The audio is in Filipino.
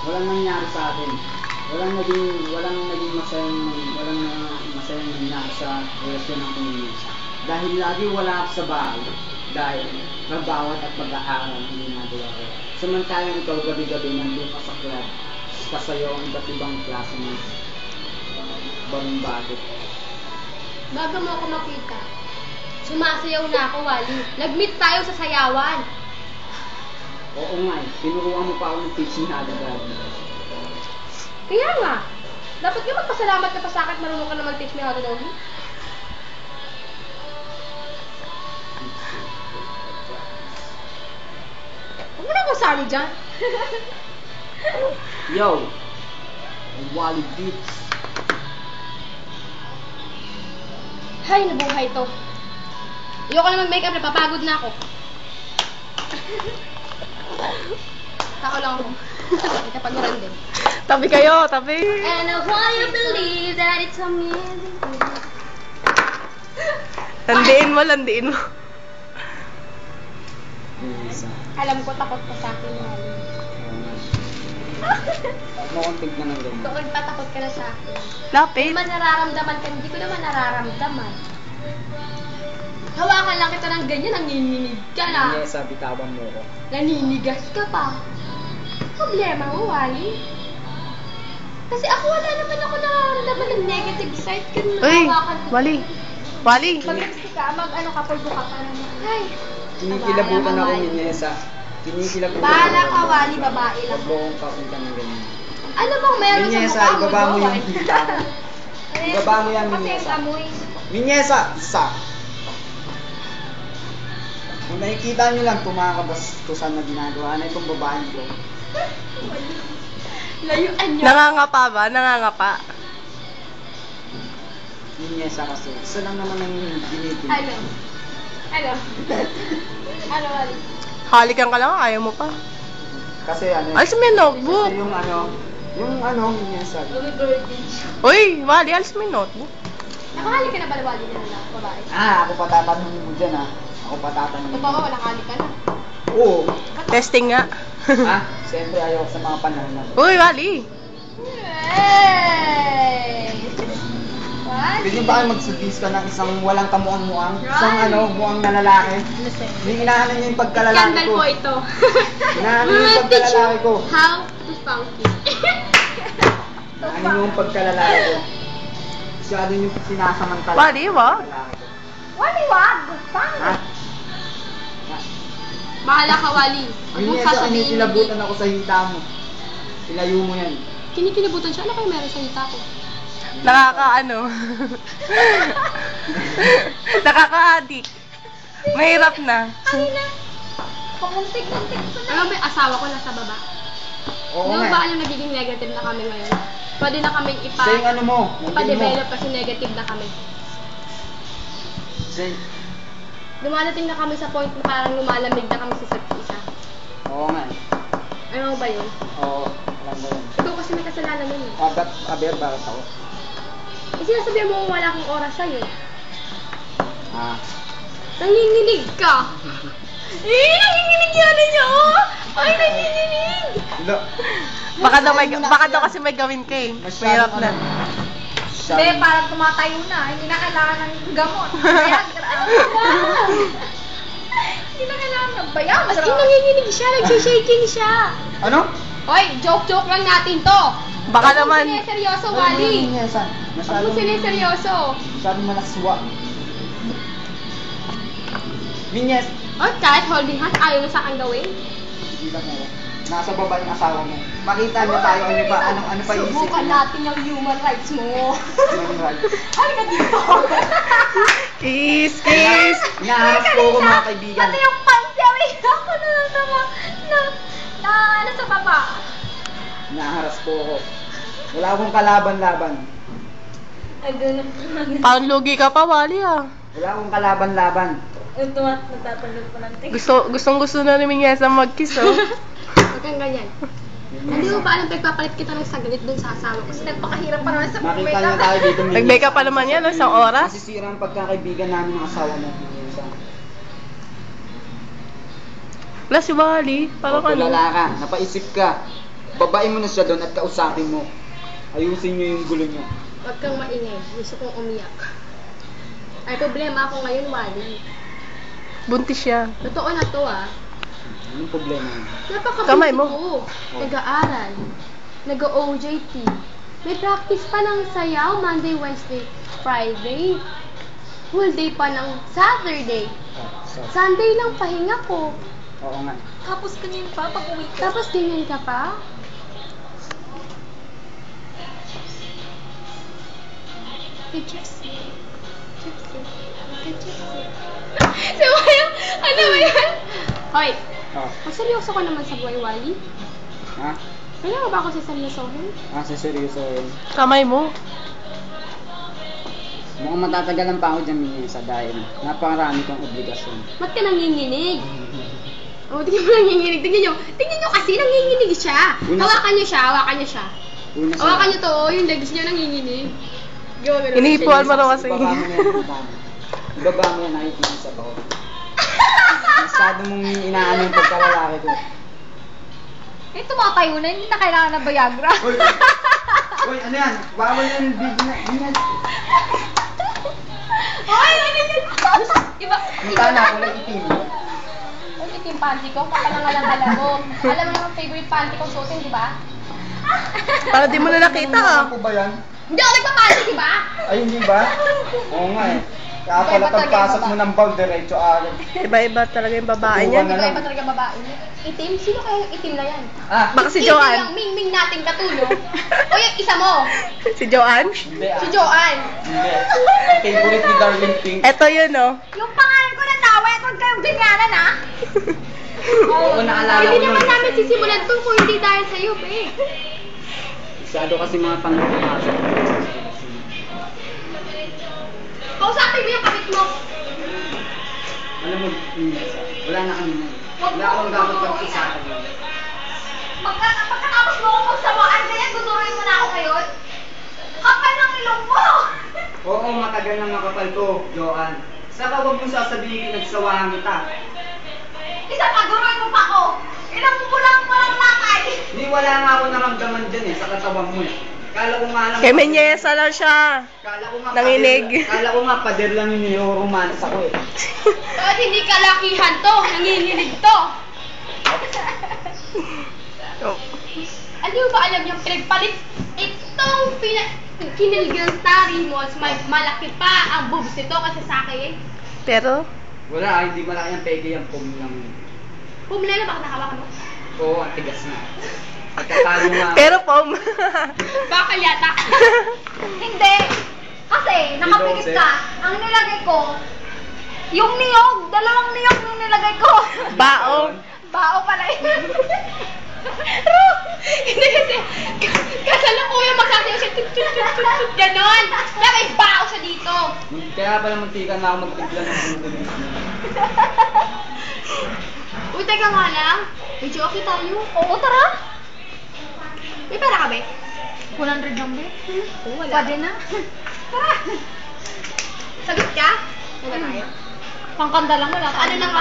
walang nangyari sa atin. Walang naging masayang nangyari sa relasyon ng Inisa. Dahil lagi wala ako sa bahay. Dahil trabaho at pag-aaral ang ginagawa ko. Samantalang ikaw gabi-gabi nandun ka sa club. Kasayaw ang iba't ibang klase ng bago. Bago mo ako makita, sumasayaw na ako, Wally. Nag-meet tayo sa sayawan. Oo nga eh. Pinuruan mo pa ako ng teaching agad-agad. Kaya nga, dapat ka magpasalamat ka pa sa akin, marunong ka na mag-teach me how to doggy. Huwag mo na akong sali dyan. Yo! Wally Beats. Hay, nabuhay to. Ayoko na mag-makeup, napapagod na ako. Tao lang ako. May kapaguran din. Tabi kayo, tabi. And I want you to believe that it's amazing. Landiin mo. Inisa. Alam ko, takot ka sa akin, Wally. Huwag mo akong tignan ng ganyan. Doon pa, takot ka na sa akin. Lapit. Hindi man nararamdaman ka, hindi ko naman nararamdaman. Hawakan lang kita ng ganyan, nanginginig ka na. Inisa, bitawan mo ko. Naninigas ka pa. Problema mo, Wally. Kasi ako wala naman ako nararamdaman ng negative side ka na Uy, hawakan ko. Wally. Mag-gusto ka, mag-ano ka, pulbo ka pa naman. Ay, Kinikilabutan ako, Inisa. Kinikilabutan bahala ka, Wally, babae lang. Huwag mo akong kapunta ng ganyan. Ano bang meron sa Minyesa, mukha mo? ibaba mo yung Joel? hita mo. Ibaba mo yan, Kasi Minyesa. yung amoy. Minyesa, isa. Kung nakikita nyo lang, tumakabastusan na ginagawa na itong babaeng ko. Layuan niyo. Nangangapa ba? Nangangapa. Minyesa kasi. Isa lang naman ang ginitin. Ano? Ano? Ano, Wally? Halikan ka lang, ayaw mo pa. Kasi ano, Alis mo yung notebook. kasi yung Minyesa. Uy, Wally, alis mo yung notebook. Nakahali ka na ba, Wally, na babae? Ako pa tatanungin mo dyan Ako pa tatanungin Totoo, nakahali ka na. Oo. Testing nga. Siyempre ayaw ko sa mga panahon na. Uy, Wally. Hey! Wally! Pwede ba kayo magsubis ka ng isang walang kamuang-muang? Isang muang na lalaki? Hindi inaanan niyo yung pagkalalaki Scandal ko. po ito. Inaanan niyo yung pagkalalaki ko. How to funky. Inaanan niyo yung pagkalalaki ko. Masyado niyo sinasamantala. Wally, wag. Wally, wag! Ha? Bahala ka, Wally. Huwag mong Minyesa, sasabihin. kinikilabutan ako sa hita mo. Ilayo mo yan. Kinikilabutan siya. Ano kayo meron sa hita ko? Nakakaano. Nakaka-addict. Mahirap na. Kanina. Pamuntik-muntik ko na. Alam mo, yung asawa ko nasa baba. Oo Di ba nga. ba alam nagiging negative na kami ngayon? Pwede na kaming Sa yung ano mo. ipa-develop kasi negative na kami. Dumadating na kami sa point na parang lumalamig na kami sa isa't isa. Oo nga. Ano ba yun? Oo. Alam mo yun. Ikaw kasi may kasalanan nun eh. Aber bakit ako? Eh sinasabihan mo wala akong oras sa'yo. Nanginginig ka! Nanginginig yun niya! Ay, nanginginig! Lo. Baka daw kasi may gawin ka eh. Mahirap na. Hindi, parang tumatayo na. Hindi na kailangan ng gamot. Viagra. Ano ba? Hindi na kailangan ng Viagra. As in, nanginginig siya. Nagsishaking siya. Ano? Hoy, joke-joke lang natin to. Baka Huwag naman. mo sineseryoso, Wally. Minyesa. Huwag mo sineseryoso. Masyadong malaswa. Minyes. Oh, kahit holding hands, ayaw mo sa akin gawin. Hindi lang ako. Nasa baba yung asawa mo. Makita niya tayo. Ano pa isip Subukan niya? natin yung human rights mo. Human rights. Halika dito. Kiss, kiss. Inaharap ko ako mga kaibigan. Pati yung pansyawi ako na ano sa baba. Inaharas po ako. Wala akong kalaban-laban. Parang lugi ka pa, Wally ah. Wala akong kalaban-laban. Nagtatanggol pa ng Gustong-gusto na ni Minyesa mag-kiss oh. Huwag kang ganyan. Hindi mo ba alam pagpapalit kita ng saglit dun sa asawa ko? Kasi nagpakahirap pa naman sa Makita niya tayo dito. Nag-makeup pa naman yan, isang oras. Masisira ang pagkakaibigan namin ng asawa mo. Minyesa. Wala si Wally. Parang ano. Tulala ka. Napaisip ka. babain mo na siya doon at kausapin mo. Ayusin niyo yung gulo niyo. Huwag kang maingay. Gusto kong umiyak. Ay, problema ako ngayon, Wally. Buntis siya. Totoo na to, ah. Anong problema yun? Kamay Napaka-busy mo. ko. Nag-aaral. Nag-OJT. May practice pa ng sayaw Monday, Wednesday, Friday. Full day pa ng Saturday. Sunday lang pahinga ko. Oo nga. Tapos ganyan pa pag uwi ka? Tapos ganyan ka pa? Gypsy. So, ano ba yan? Hoy, Oh. magseryoso ka naman sa buhay, Wally. Ha? Kailangan ba ako siseryosohin? Sa seryoso yun. Kamay mo. Mukhang matatagalan pa ako dyan, Minesa, dahil napakarami kong obligasyon. Ba't ka nanginginig? Oh, tingnan mo nanginginig. Tingnan nyo kasi nanginginig siya. Hawakan nyo siya. Una sa... Hawakan nyo to, yung legs niya nanginginig. Gawin Inihipuan mo raw kasi. Ibaba mo na yan, ibaba mo yan, nakikita sa bako. Masyado mong inaano yung pagkalalaki ko. Eh, tumatayo na, hindi na kailangan ng Viagra. Uy, ano yan? Bawal yan, hindi na. Hoy, ano yun? Iba, Mukha na ako lang itim. Ang itim panty ko, kapanangalang mo. Alam mo naman favorite panty ko suotin, di ba? Para di mo na nakita ah. Ano po ba yan? Hindi ako nagpapanty, di ba? Ay, hindi ba? Oo nga eh. Kaya pala pagpasok mo ng bag, diretso agad. Iba-iba talaga yung babae niya. Tuwan na lang. Iba talaga babae niya. Itim? Sino kaya yung itim na yan? Ah, Baka si Itim Joanne. yung ming-ming nating katulong. O yung isa mo, Si Joanne. hindi ah. si Joanne. Hindi. Favorite ni Darling Pink. Eto yun oh. Yung pangalan ko na tawa, huwag kayong ganyanan, ha? Oo, naalala Hindi ko naman nun. namin sisimulan to kung hindi dahil sa'yo, be. Masyado kasi mga pangkakasok. Kausapin mo yung kapit mo. Alam mo, Minesa, wala na kami na. Wala akong dapat pag-isahan. Pagkatapos mo kung magsawaan, ganyan, tuturuin mo na ako ngayon. Kapal ng ilong mo! Oo, matagal na makapal to, Joanne. Saka huwag mong sasabihin pinagsawahan kita. Isa pa, turuin mo pa ako. Ilang bulang walang lakay. Hindi, wala nga ako naramdaman dyan eh, sa katawan mo eh. Kala ko nga lang... Kay Menyesa lang siya. Kala ko nga Nanginig. Kala ko nga pader lang yung niloromance ako eh. Bakit hindi kalakihan to? Nanginginig to. Oh. Ano ba alam niyo, pinagpalit itong kinilgang starry malls, may malaki pa ang boobs nito kasi sa akin. Pero, Wala, hindi malaki ang peke yung pum lang. Pumila na baka nakawakan mo. Oo, ang tigas na. At kakalo nga. pero pom. Bakal yata. Hindi. Kasi, nakapikit ka. Ang nilagay ko, yung niyog, dalawang niyog yung nilagay ko. Bao. Bao pala yun. Hindi kasi, kasalukuyan magsasayaw siya, tut, ganon. Kaya may bao siya dito. Kaya pala muntikan na ako magtigla ng buto. Uy, teka nga lang. Medyo okay tayo. Oo, tara. May pera ka, be? 100 lang, be? Oo, wala. Pwede na. Tara. Sagot ka? Wala tayo. Pangkanda lang, wala tayo. Ano nang